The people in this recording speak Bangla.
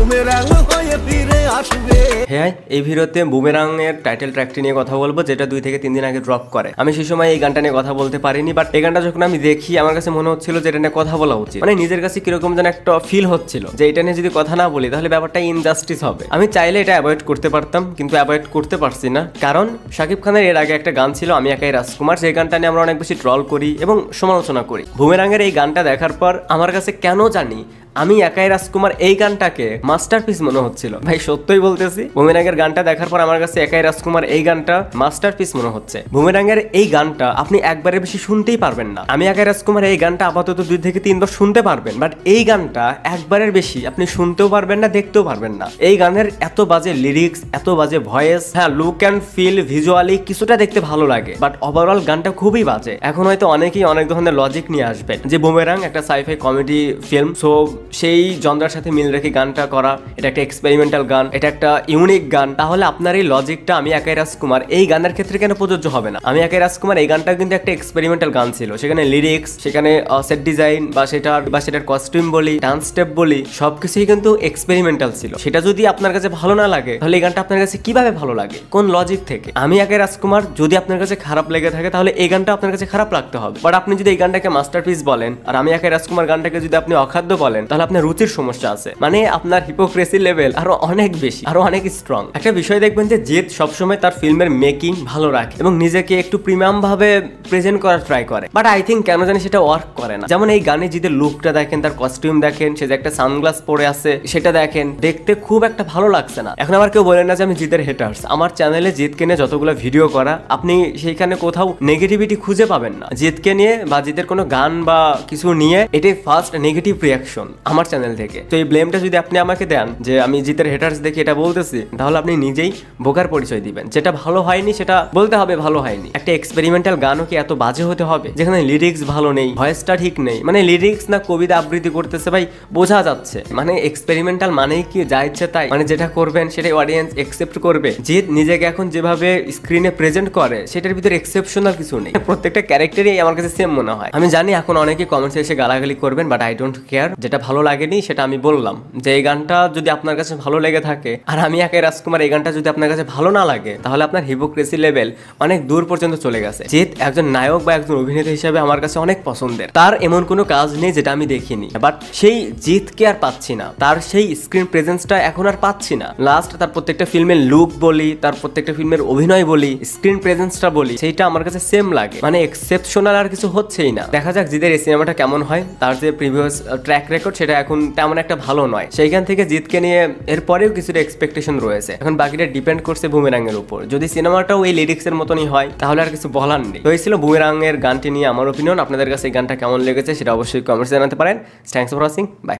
বুমেরাং হয়ে ফিরে আসবে। হ্যাঁ, এই ভিডিওতে বুমেরাং এর টাইটেল ট্র্যাকটি নিয়ে কথা বলবো, যেটা 2 থেকে 3 দিন আগে ড্রপ করে। আমি সেই সময় এই গানটা নিয়ে কথা বলতে পারিনি, বাট এই গানটা যখন আমি দেখি আমার কাছে মনে হচ্ছিল যে এটা নিয়ে কথা বলা উচিত। মানে নিজের কাছে কিরকম যেন একটা ফিল হচ্ছিল যে এটা নিয়ে যদি কথা না বলি তাহলে ব্যাপারটা ইনজাস্টিস হবে। আমি চাইলে এটা অ্যাভয়েড করতে পারতাম, কিন্তু অ্যাভয়েড করতে পারছি না, কারণ শাকিব খানের এর আগে একটা গান ছিল আমি একাই রাজকুমার, সেই গানটা নিয়ে আমরা অনেক বেশি ট্রল করি এবং সমালোচনা করি। বুমেরাঙের এই গানটা দেখার পর আমার কাছে কেন জানি আমি একাই রাজকুমার এই গানটাকে মাস্টারপিস মনে হচ্ছিল। ভাই সত্যই বলতেছি, বুমেরাঙের গানটা দেখার পর আমার কাছে একাই রাজকুমার এই গানটা মাস্টারপিস মনে হচ্ছে। বুমেরাঙের এই গানটা আপনি একবারের বেশি শুনতেই পারবেন না। আমি একাই রাজকুমার এই গানটা আপাতত 2 থেকে 3 বার শুনতে পারবেন, বাট এই গানটা একবারের বেশি আপনি শুনতেও পারবেন না, দেখতেও পারবেন না। এই গানের এত বাজে লিরিক্স, এত বাজে ভয়েস, হ্যাঁ লুক অ্যান্ড ফিল ভিজুয়ালি কিছুটা দেখতে ভালো লাগে, বাট ওভারঅল গানটা খুবই বাজে। এখন হয়তো অনেকেই অনেক ধরনের লজিক নিয়ে আসবেন যে বুমেরাং একটা সাইফাই কমেডি ফিল্ম, সো সেই জনরার সাথে মিল রেখে গানটা করা, এটা একটা এক্সপেরিমেন্টাল গান, এটা একটা ইউনিক গান। তাহলে আপনার এই লজিকটা আমি একাই রাজকুমার এই গানের ক্ষেত্রে কেন প্রযোজ্য হবে না? আমি একাই রাজকুমার এই গানটা কিন্তু একটা এক্সপেরিমেন্টাল গান ছিল, সেখানে লিরিক্স, সেখানে সেট ডিজাইন বা সেটার কস্টিউম বলি, ডান্স স্টেপ বলি, সবকিছুই কিন্তু এক্সপেরিমেন্টাল ছিল। সেটা যদি আপনার কাছে ভালো না লাগে তাহলে এই গানটা আপনার কাছে কিভাবে ভালো লাগে, কোন লজিক থেকে? আমি একাই রাজকুমার যদি আপনার কাছে খারাপ লেগে থাকে তাহলে এই গানটা আপনার কাছে খারাপ লাগতে হবে, বাট আপনি যদি এই গানটাকে মাস্টারপিস বলেন আর আমি একাই রাজকুমার গানটাকে যদি আপনি অখাদ্য বলেন তাহলে আপনার রুচির সমস্যা আছে। মানে আপনার হিপোক্রেসি লেভেল আরো অনেক বেশি, আরো অনেক স্ট্রং। একটা বিষয় দেখবেন যে জিৎ সবসময় তার ফিল্মের মেকিং ভালো রাখে এবং নিজেকে একটু প্রিমিয়াম ভাবে প্রেজেন্ট করার ট্রাই করে, বাট আই থিঙ্ক কেন জানি সেটা ওয়ার্ক করে না। যেমন এই গানে জিতের লুকটা দেখেন, তার কস্টিউম দেখেন, সে যে একটা সানগ্লাস পরে আছে সেটা দেখেন, দেখতে খুব একটা ভালো লাগছে না। এখন আবার কেউ বলেন না যে আমি জিতের হেটার্স। আমার চ্যানেলে জিতকে নিয়ে যতগুলো ভিডিও করা, আপনি সেইখানে কোথাও নেগেটিভিটি খুঁজে পাবেন না। জিতকে নিয়ে বা জিতের কোনো গান বা কিছু নিয়ে এটাই ফার্স্ট নেগেটিভ রিয়াকশন আমার চ্যানেল থেকে। তো এই ব্লেমটা যদি আপনি আমাকে দেন যে আমি জিতের হেটার্স দেখে এটা বলতেছি, তাহলে আপনি নিজেই বোকার পরিচয় দিবেন। যেটা ভালো হয়নি সেটা বলতে হবে ভালো হয়নি। একটা এক্সপেরিমেন্টাল গানও কি এত বাজে হতে হবে যেখানে লিরিক্স ভালো নেই, ভয়েসটা ঠিক নেই? মানে লিরিক্স না কবিতা আবৃত্তি করতেছে ভাই, বোঝা যাচ্ছে। মানে এক্সপেরিমেন্টাল মানেই কি যা ইচ্ছে তাই, মানে যেটা করবেন সেটাই অডিয়েন্স একসেপ্ট করবে। জিৎ নিজেকে এখন যেভাবে স্ক্রিনে প্রেজেন্ট করে সেটার ভিতরে এক্সেপশনাল কিছু নেই। প্রত্যেকটা ক্যারেক্টারই আমার কাছে সেম মনে হয়। আমি জানি এখন অনেকে কমেন্টসে এসে গালাগালি করবেন, বাট আই ডোন্ট কেয়ার। যেটা ভালো লাগেনি সেটা আমি বললাম, যে এই গানটা যদি আপনার কাছে ভালো লেগে থাকে আর আমি একাই রাজকুমার এই গানটা যদি আপনার কাছে ভালো না লাগে তাহলে আপনার হিপোক্রেসি লেভেল অনেক দূর পর্যন্ত চলে গেছে। জিৎ একজন নায়ক বা একজন অভিনেতা হিসেবে আমার কাছে অনেক পছন্দের, তার এমন কোনো কাজ নেই যেটা আমি দেখিনি, বাট সেই জিৎকে আর পাচ্ছি না, তার সেই স্ক্রিন প্রেজেন্সটা এখন আর পাচ্ছি না। লাস্ট তার প্রত্যেকটা ফিল্মের লুক বলি, তার প্রত্যেকটা ফিল্মের অভিনয় বলি, স্ক্রিন প্রেজেন্সটা বলি, সেইটা আমার কাছে সেম লাগে। মানে এক্সেপশনাল আর কিছু হচ্ছেই না। দেখা যাক জিতের এই সিনেমাটা কেমন হয়। তার যে প্রিভিয়াস ট্র্যাক রেকর্ড সেটা এখন তেমন একটা ভালো নয়, সেইখান থেকে জিতকে নিয়ে এরপরেও কিছুটা এক্সপেকটেশন রয়েছে। এখন বাকিটা ডিপেন্ড করছে বুমেরাং এর উপর। যদি সিনেমাটাও এই লিরিক্সের মতনই হয় তাহলে আর কিছু বলার নেই। তো এই ছিল বুমেরাং এর গানটি নিয়ে আমার ওপিনিয়ন। আপনাদের কাছে এই গানটা কেমন লেগেছে সেটা অবশ্যই কমেন্টে জানাতে পারেন। Thanks for watching, by.